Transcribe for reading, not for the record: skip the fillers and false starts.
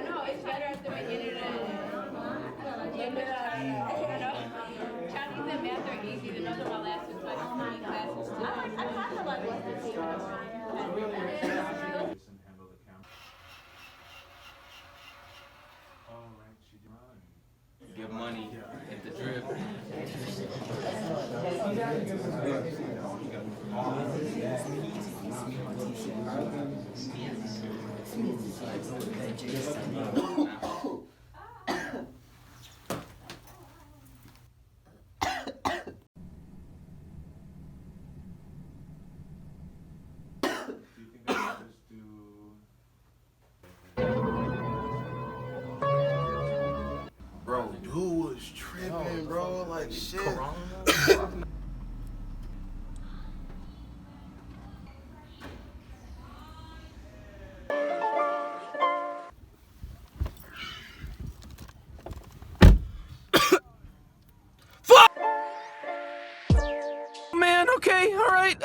know it's better at the beginning and Chinese and math are easy. Those are my last two classes too. I kind of like what this year. Give money at the drip. Bro, dude was tripping, bro. Like shit. Man, okay, all right,